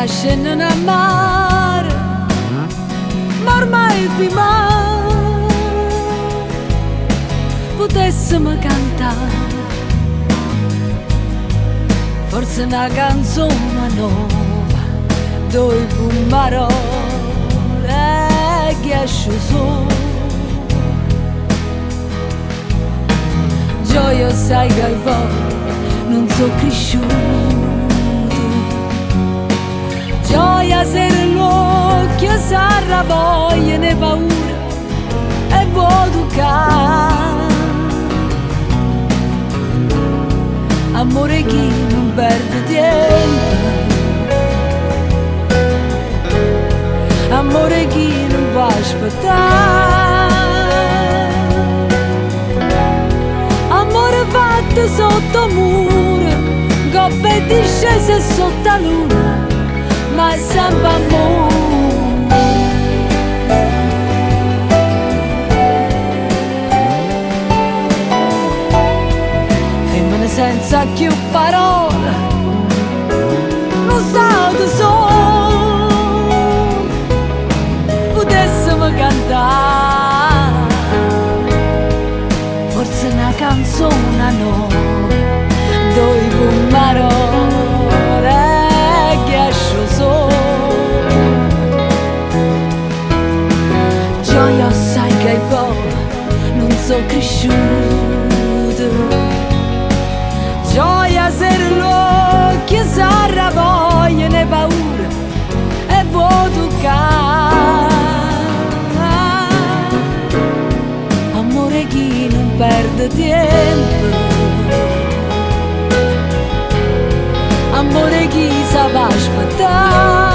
scendere a mare, ma ormai prima potessimo cantare forse una canzone nuova, due parole che esce su. Gioia sai che poi non so cresciuto, gioia se l'occhio sarà voglia ne paura e vuoi toccare. Amore chi non perde tempo, amore chi non può aspettare, amore fatto sotto muro, coppe discese sotto la luna, ma è sempre amore. Femmine senza più parole, non state solo, potessimo cantare forse una canzone nuova, due parole che esce solo. Gioia sai che poi non so cresciuto, gioia se l'occhio sarà voglia ne paura e vuoi toccare. Amore chi non perde tempo, amore chi sa aspettare,